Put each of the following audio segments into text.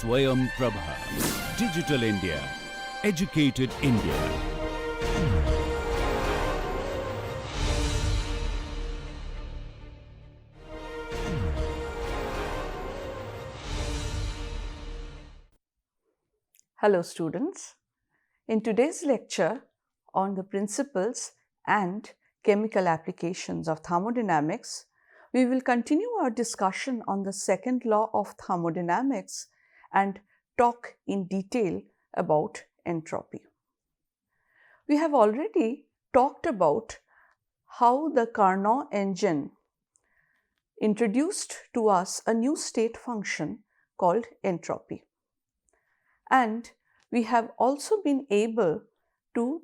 Swayam Prabha. Digital India. Educated India. Hello students. In today's lecture on the principles and chemical applications of thermodynamics, we will continue our discussion on the second law of thermodynamics and talk in detail about entropy. We have already talked about how the Carnot engine introduced to us a new state function called entropy. And we have also been able to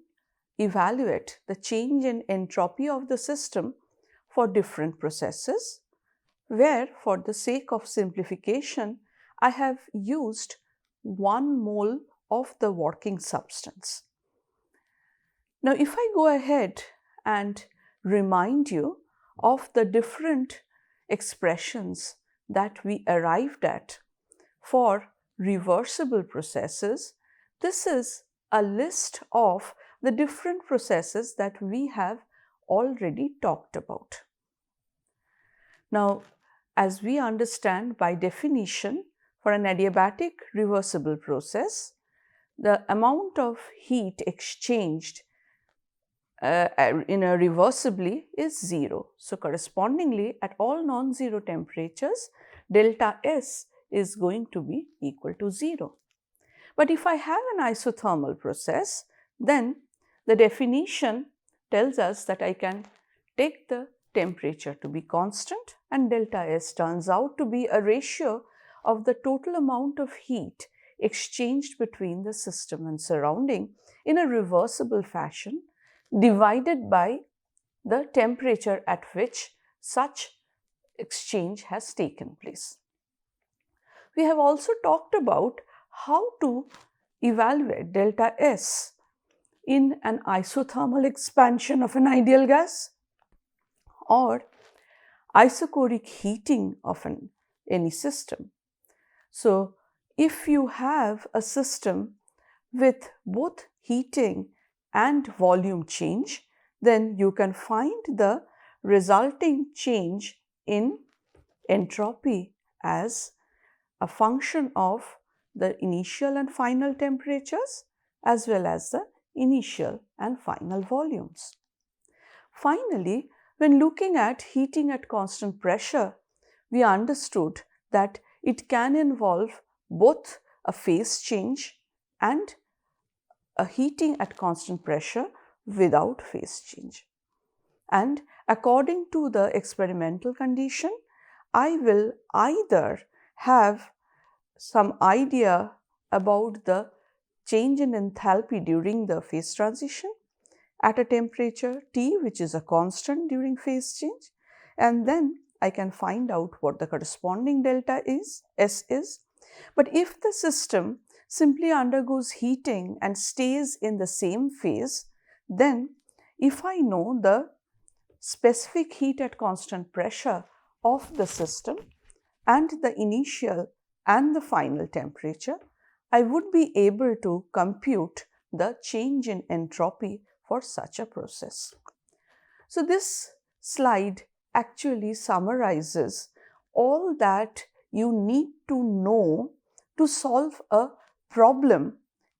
evaluate the change in entropy of the system for different processes, where for the sake of simplification, I have used 1 mole of the working substance. Now, if I go ahead and remind you of the different expressions that we arrived at for reversible processes, this is a list of the different processes that we have already talked about. Now, as we understand by definition, for an adiabatic reversible process, the amount of heat exchanged in a reversibly is 0. So, correspondingly, at all non-zero temperatures, delta S is going to be equal to 0. But if I have an isothermal process, then the definition tells us that I can take the temperature to be constant, and delta S turns out to be a ratio of the total amount of heat exchanged between the system and surrounding in a reversible fashion divided by the temperature at which such exchange has taken place. We have also talked about how to evaluate delta S in an isothermal expansion of an ideal gas or isochoric heating of any system. So, if you have a system with both heating and volume change, then you can find the resulting change in entropy as a function of the initial and final temperatures as well as the initial and final volumes. Finally, when looking at heating at constant pressure, we understood that it can involve both a phase change and a heating at constant pressure without phase change. And according to the experimental condition, I will either have some idea about the change in enthalpy during the phase transition at a temperature T, which is a constant during phase change, and then I can find out what the corresponding delta S is. But if the system simply undergoes heating and stays in the same phase, then if I know the specific heat at constant pressure of the system and the initial and the final temperature, I would be able to compute the change in entropy for such a process. So, this slide actually summarizes all that you need to know to solve a problem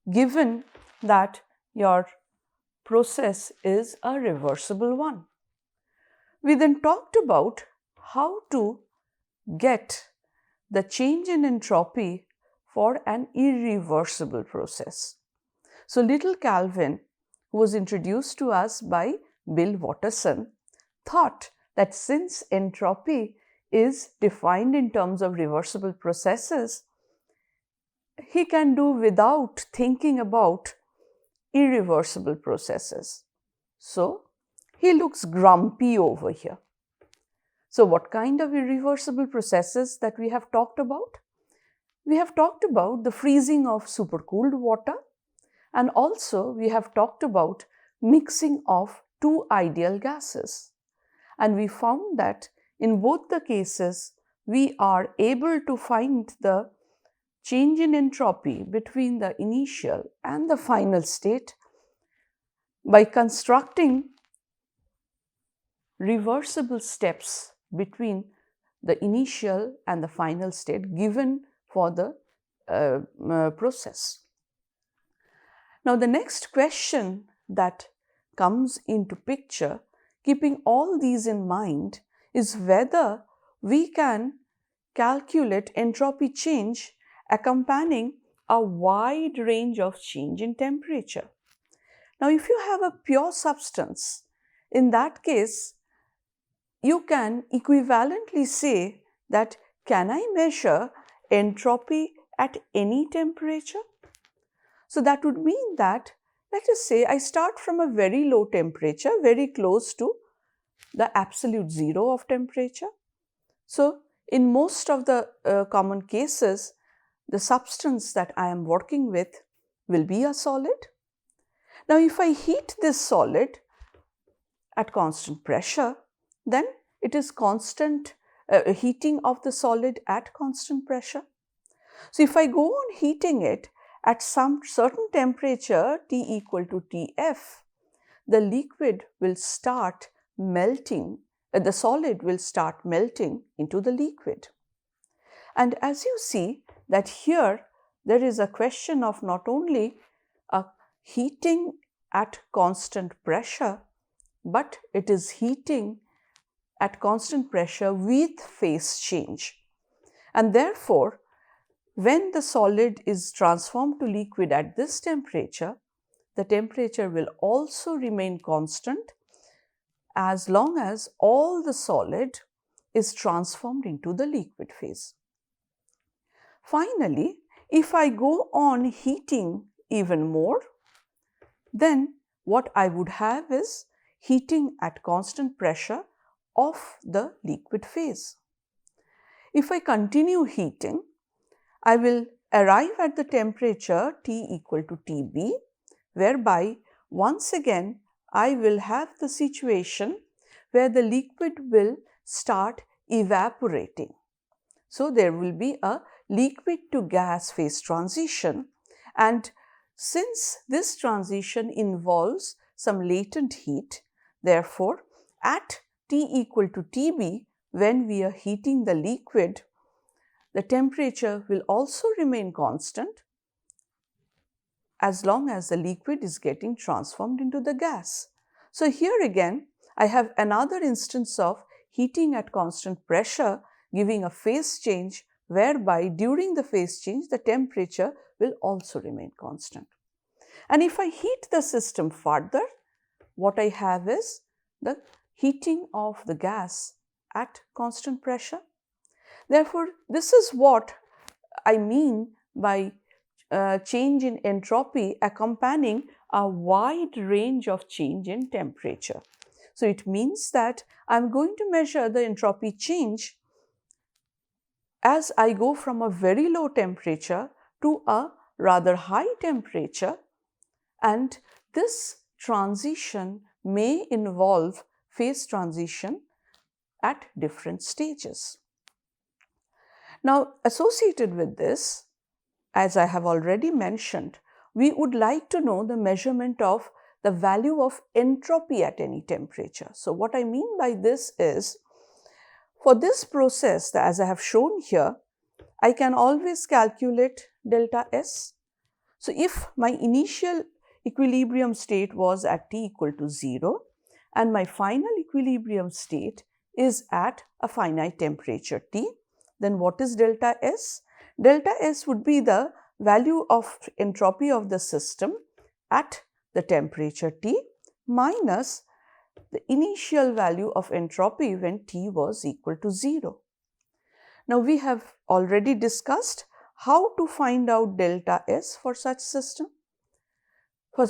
given that your process is a reversible one. We then talked about how to get the change in entropy for an irreversible process. So, little Calvin, who was introduced to us by Bill Watterson, thought that since entropy is defined in terms of reversible processes, he can do without thinking about irreversible processes. So, he looks grumpy over here. So, what kind of irreversible processes that we have talked about? We have talked about the freezing of supercooled water, and also we have talked about mixing of two ideal gases. And we found that in both the cases, we are able to find the change in entropy between the initial and the final state by constructing reversible steps between the initial and the final state given for the process. Now, the next question that comes into picture, keeping all these in mind, is whether we can calculate entropy change accompanying a wide range of change in temperature. Now, if you have a pure substance, in that case, you can equivalently say that, can I measure entropy at any temperature? So that would mean that, let us say I start from a very low temperature, very close to the absolute zero of temperature. So in most of the common cases, the substance that I am working with will be a solid. Now, if I heat this solid at constant pressure, then it is constant heating of the solid at constant pressure. So if I go on heating it at some certain temperature T equal to Tf, the liquid will start melting, the solid will start melting into the liquid. And as you see that here there is a question of not only a heating at constant pressure, but it is heating at constant pressure with phase change. And therefore, when the solid is transformed to liquid at this temperature, the temperature will also remain constant as long as all the solid is transformed into the liquid phase. Finally, if I go on heating even more, then what I would have is heating at constant pressure of the liquid phase. If I continue heating, I will arrive at the temperature T equal to Tb, whereby once again I will have the situation where the liquid will start evaporating. So there will be a liquid to gas phase transition, and since this transition involves some latent heat, therefore at T equal to Tb, when we are heating the liquid, the temperature will also remain constant as long as the liquid is getting transformed into the gas. So here again, I have another instance of heating at constant pressure giving a phase change, whereby during the phase change the temperature will also remain constant. And if I heat the system further, what I have is the heating of the gas at constant pressure. Therefore, this is what I mean by change in entropy accompanying a wide range of change in temperature. So it means that I am going to measure the entropy change as I go from a very low temperature to a rather high temperature, and this transition may involve phase transition at different stages. Now, associated with this, as I have already mentioned, we would like to know the measurement of the value of entropy at any temperature. So what I mean by this is, for this process, as I have shown here, I can always calculate delta S. So if my initial equilibrium state was at T equal to 0 and my final equilibrium state is at a finite temperature T, then what is delta S? Delta S would be the value of entropy of the system at the temperature T minus the initial value of entropy when T was equal to 0. Now, we have already discussed how to find out delta S for such system, for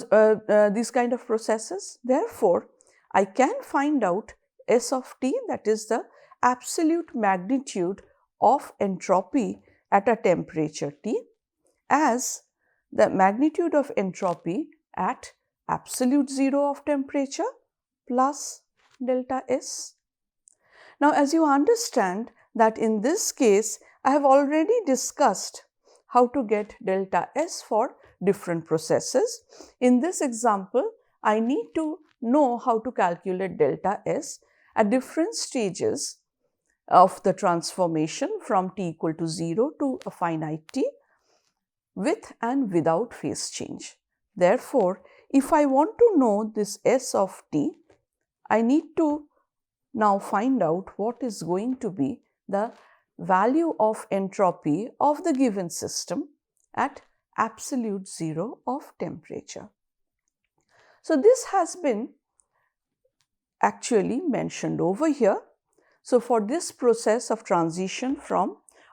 these kind of processes. Therefore, I can find out S of T, that is the absolute magnitude of entropy at a temperature T, as the magnitude of entropy at absolute zero of temperature plus delta S. Now, as you understand that in this case, I have already discussed how to get delta S for different processes. In this example, I need to know how to calculate delta S at different stages of the transformation from t equal to 0 to a finite t with and without phase change. Therefore, if I want to know this S of t, I need to now find out what is going to be the value of entropy of the given system at absolute zero of temperature. So, this has been actually mentioned over here. So, for this process of transition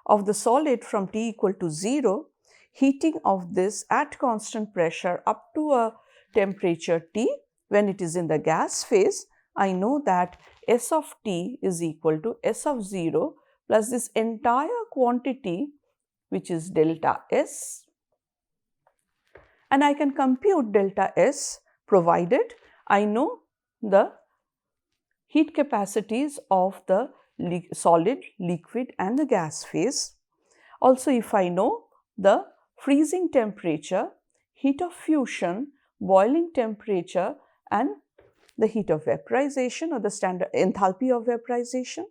of the solid from t equal to 0, heating of this at constant pressure up to a temperature T when it is in the gas phase, I know that S of t is equal to S of 0 plus this entire quantity, which is delta S, and I can compute delta S provided I know the heat capacities of the solid, liquid and the gas phase. Also, if I know the freezing temperature, heat of fusion, boiling temperature and the heat of vaporization or the standard enthalpy of vaporization.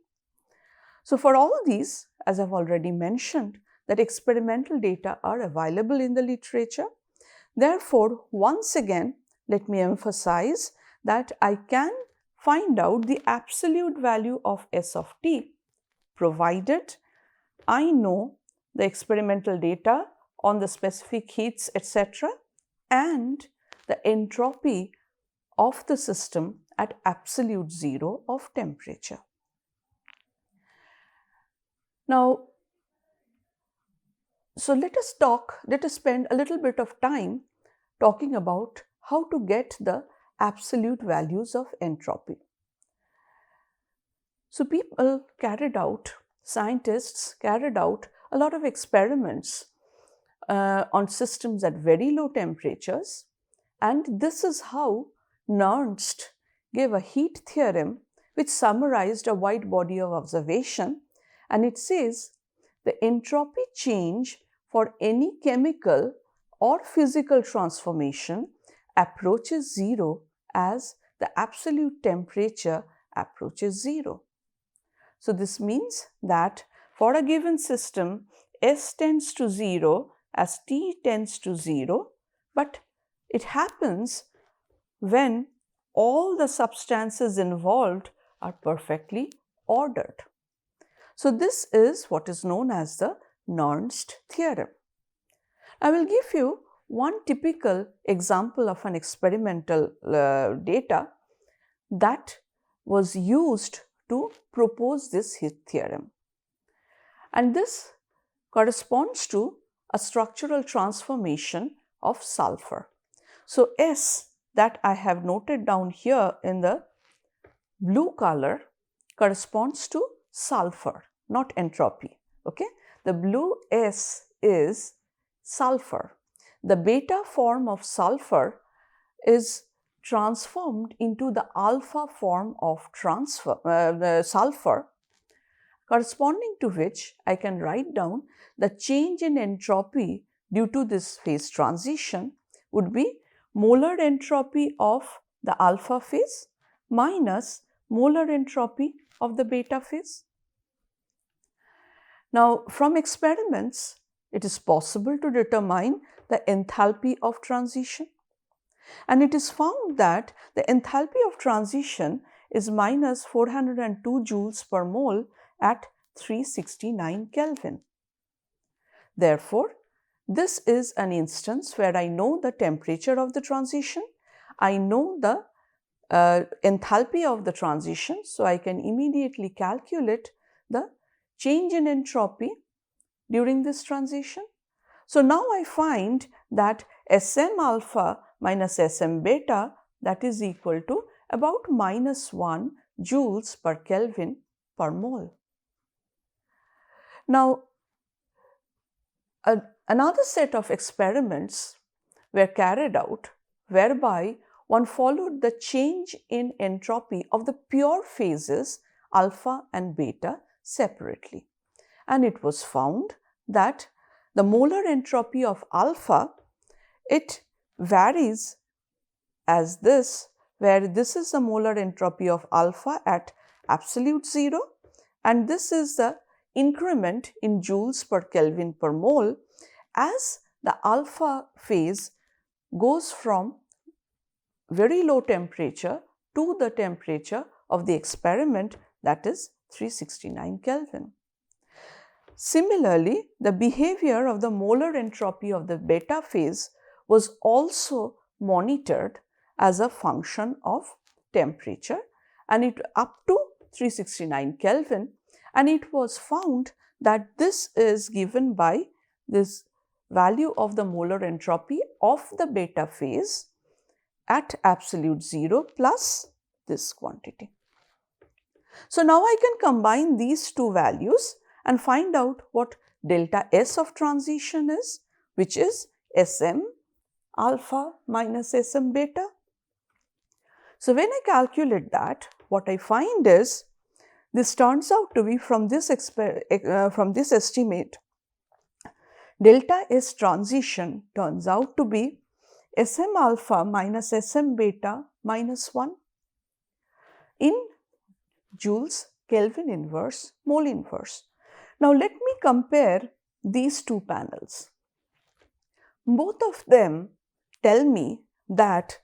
So, for all these, as I have already mentioned, that experimental data are available in the literature. Therefore, once again, let me emphasize that I can find out the absolute value of S of t provided I know the experimental data on the specific heats, etc., and the entropy of the system at absolute zero of temperature. Now, so let us spend a little bit of time talking about how to get the absolute values of entropy. So, scientists carried out a lot of experiments on systems at very low temperatures, and this is how Nornst gave a heat theorem which summarized a wide body of observation, and it says the entropy change for any chemical or physical transformation approaches zero as the absolute temperature approaches zero. So, this means that for a given system, S tends to 0 as T tends to 0, but it happens when all the substances involved are perfectly ordered. So, this is what is known as the Nornst Theorem. I will give you one typical example of an experimental data that was used to propose this heat theorem. And this corresponds to a structural transformation of sulfur. So, S that I have noted down here in the blue color corresponds to sulfur, not entropy. Okay? The blue S is sulfur. The beta form of sulfur is transformed into the alpha form of sulfur, corresponding to which I can write down the change in entropy due to this phase transition would be molar entropy of the alpha phase minus molar entropy of the beta phase. Now, from experiments, it is possible to determine the enthalpy of transition. And it is found that the enthalpy of transition is minus 402 joules per mole at 369 Kelvin. Therefore, this is an instance where I know the temperature of the transition, I know the enthalpy of the transition, so I can immediately calculate the change in entropy during this transition. So, now I find that Sm alpha minus Sm beta, that is equal to about minus 1 joules per Kelvin per mole. Now, another set of experiments were carried out whereby one followed the change in entropy of the pure phases alpha and beta separately, and it was found that the molar entropy of alpha, it varies as this, where this is the molar entropy of alpha at absolute 0, and this is the increment in joules per Kelvin per mole as the alpha phase goes from very low temperature to the temperature of the experiment, that is 369 Kelvin. Similarly, the behavior of the molar entropy of the beta phase was also monitored as a function of temperature, and it up to 369 Kelvin, and it was found that this is given by this value of the molar entropy of the beta phase at absolute 0 plus this quantity. So now I can combine these two values and find out what delta S of transition is, which is Sm alpha minus Sm beta. So when I calculate that, what I find is this turns out to be from this estimate, delta S transition turns out to be Sm alpha minus Sm beta minus 1 in joules Kelvin inverse mole inverse. Now let me compare these two panels. Both of them tell me that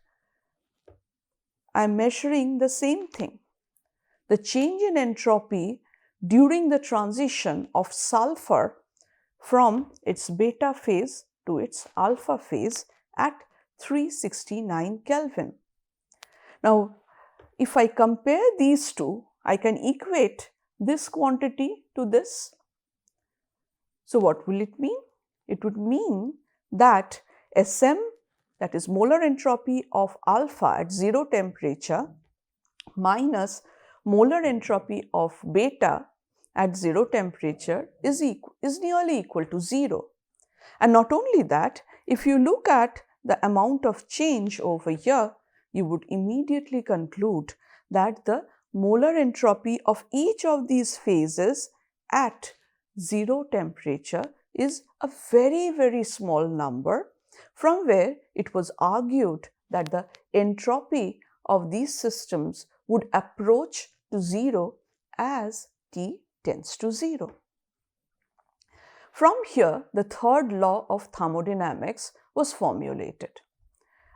I am measuring the same thing, the change in entropy during the transition of sulfur from its beta phase to its alpha phase at 369 Kelvin. Now, if I compare these two, I can equate this quantity to this. So, what will it mean? It would mean that Sm, that is molar entropy of alpha at 0 temperature, minus molar entropy of beta at 0 temperature is nearly equal to 0. And not only that, if you look at the amount of change over here, you would immediately conclude that the molar entropy of each of these phases at 0 temperature is a very, very small number, from where it was argued that the entropy of these systems would approach to 0 as T tends to 0. From here, the third law of thermodynamics was formulated,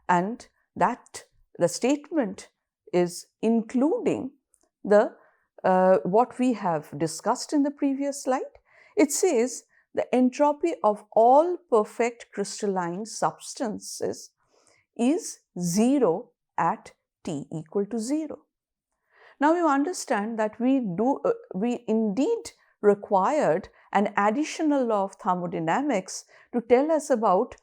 and that the statement is including the what we have discussed in the previous slide. It says the entropy of all perfect crystalline substances is 0 at T equal to 0. Now you understand that we indeed required an additional law of thermodynamics to tell us about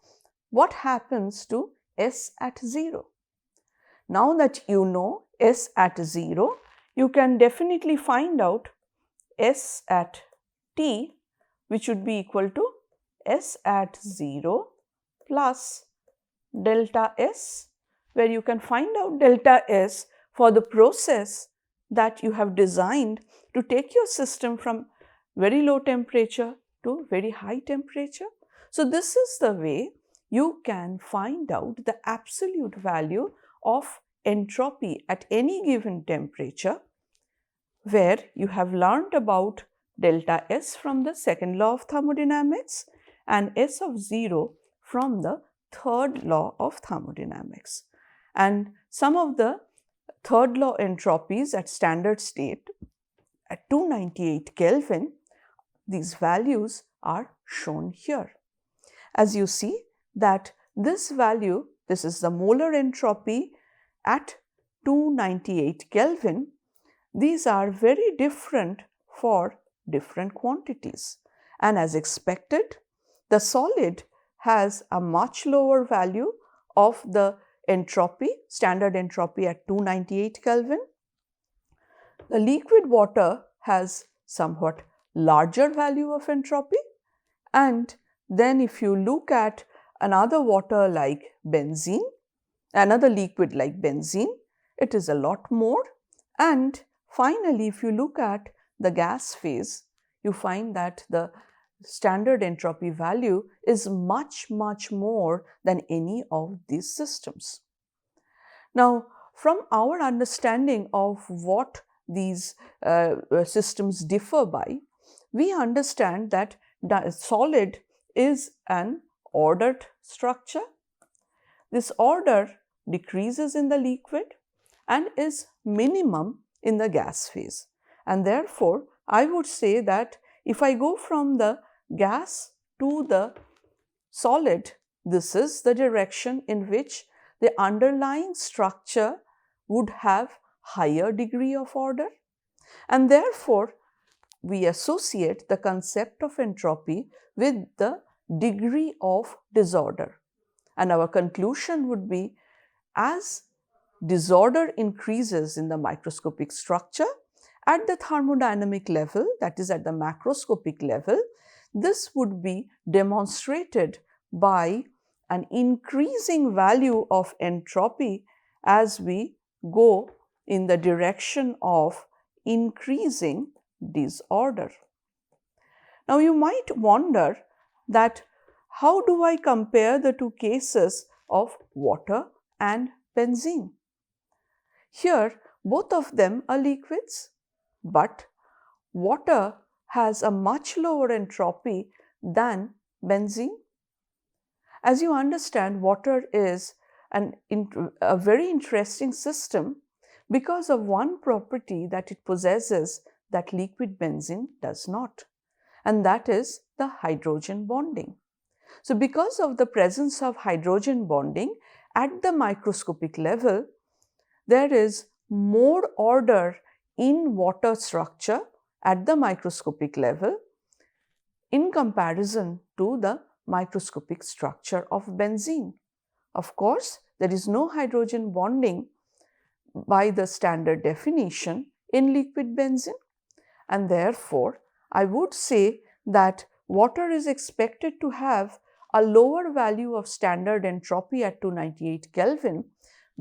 what happens to S at 0. Now that you know S at 0, you can definitely find out S at T, which would be equal to S at 0 plus delta S, where you can find out delta S for the process that you have designed to take your system from very low temperature to very high temperature. So this is the way you can find out the absolute value of entropy at any given temperature, where you have learned about delta S from the second law of thermodynamics and S of 0 from the third law of thermodynamics. And some of the third law entropies at standard state at 298 Kelvin, these values are shown here. As you see that this value, this is the molar entropy at 298 Kelvin, these are very different for different quantities. And as expected, the solid has a much lower value of the entropy, standard entropy at 298 Kelvin. The liquid water has somewhat larger value of entropy, and then if you look at another water like benzene, another liquid like benzene, it is a lot more. And finally, if you look at the gas phase, you find that the standard entropy value is much more than any of these systems. Now, from our understanding of what these systems differ by, we understand that the solid is an ordered structure. This order decreases in the liquid and is minimum in the gas phase. And therefore, I would say that if I go from the gas to the solid, this is the direction in which the underlying structure would have higher degree of order, and therefore we associate the concept of entropy with the degree of disorder. And our conclusion would be, as disorder increases in the microscopic structure at the thermodynamic level, that is at the macroscopic level, this would be demonstrated by an increasing value of entropy as we go in the direction of increasing disorder. Now, you might wonder that how do I compare the two cases of water and benzene? Here, both of them are liquids, but water has a much lower entropy than benzene. As you understand, water is a very interesting system because of one property that it possesses that liquid benzene does not, and that is the hydrogen bonding. So, because of the presence of hydrogen bonding at the microscopic level, there is more order in water structure at the microscopic level in comparison to the microscopic structure of benzene. Of course, there is no hydrogen bonding by the standard definition in liquid benzene, and therefore I would say that water is expected to have a lower value of standard entropy at 298 Kelvin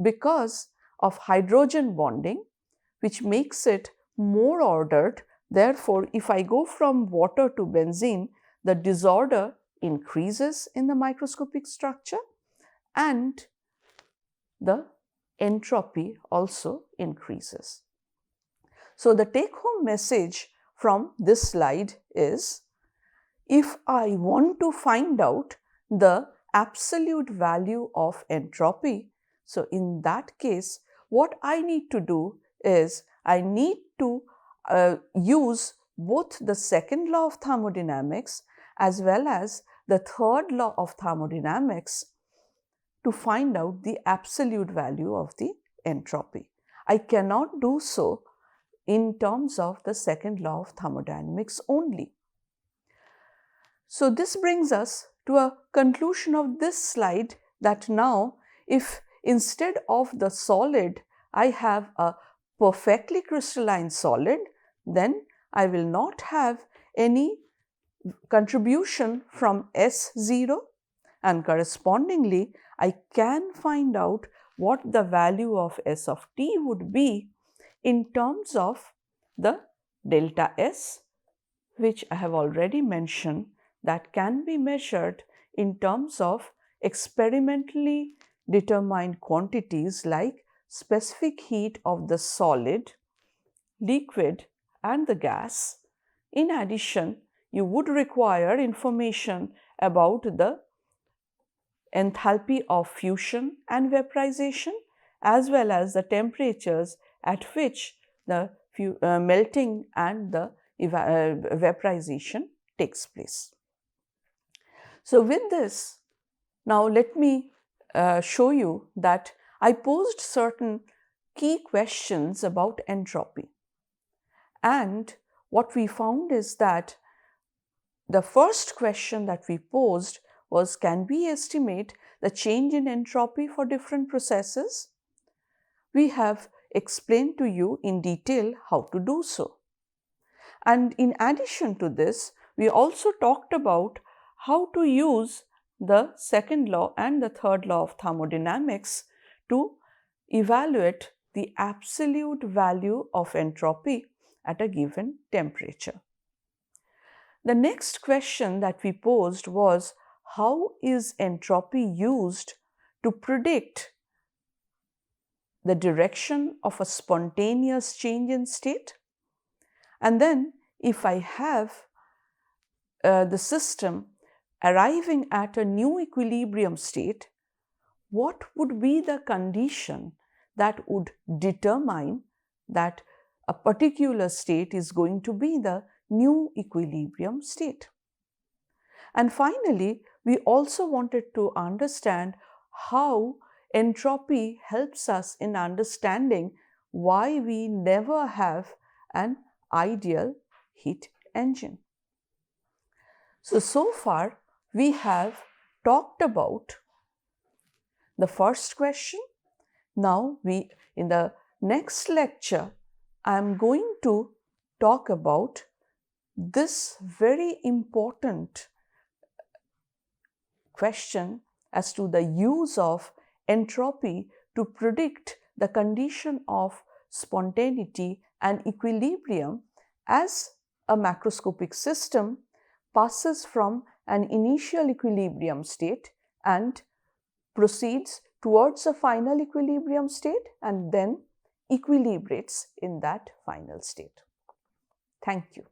because of hydrogen bonding, which makes it more ordered. Therefore, if I go from water to benzene, the disorder increases in the microscopic structure and the entropy also increases. So, the take-home message from this slide is, if I want to find out the absolute value of entropy, so in that case, what I need to do is I need to use both the second law of thermodynamics as well as the third law of thermodynamics to find out the absolute value of the entropy. I cannot do so in terms of the second law of thermodynamics only. So, this brings us to a conclusion of this slide, that now if instead of the solid I have a perfectly crystalline solid, then I will not have any contribution from S0, and correspondingly I can find out what the value of S of t would be in terms of the delta S, which I have already mentioned, that can be measured in terms of experimentally determined quantities like specific heat of the solid, liquid and the gas. In addition, you would require information about the enthalpy of fusion and vaporization as well as the temperatures at which the melting and the vaporization takes place. So, with this, now let me show you that I posed certain key questions about entropy, and what we found is that the first question that we posed was, can we estimate the change in entropy for different processes? We have explained to you in detail how to do so. And in addition to this, we also talked about how to use the second law and the third law of thermodynamics to evaluate the absolute value of entropy at a given temperature. The next question that we posed was, how is entropy used to predict the direction of a spontaneous change in state? And then if I have the system arriving at a new equilibrium state, what would be the condition that would determine that a particular state is going to be the new equilibrium state? And finally, we also wanted to understand how entropy helps us in understanding why we never have an ideal heat engine. So far we have talked about the first question. Now in the next lecture, I am going to talk about this very important question as to the use of entropy to predict the condition of spontaneity and equilibrium as a macroscopic system passes from an initial equilibrium state and proceeds towards a final equilibrium state and then equilibrates in that final state. Thank you.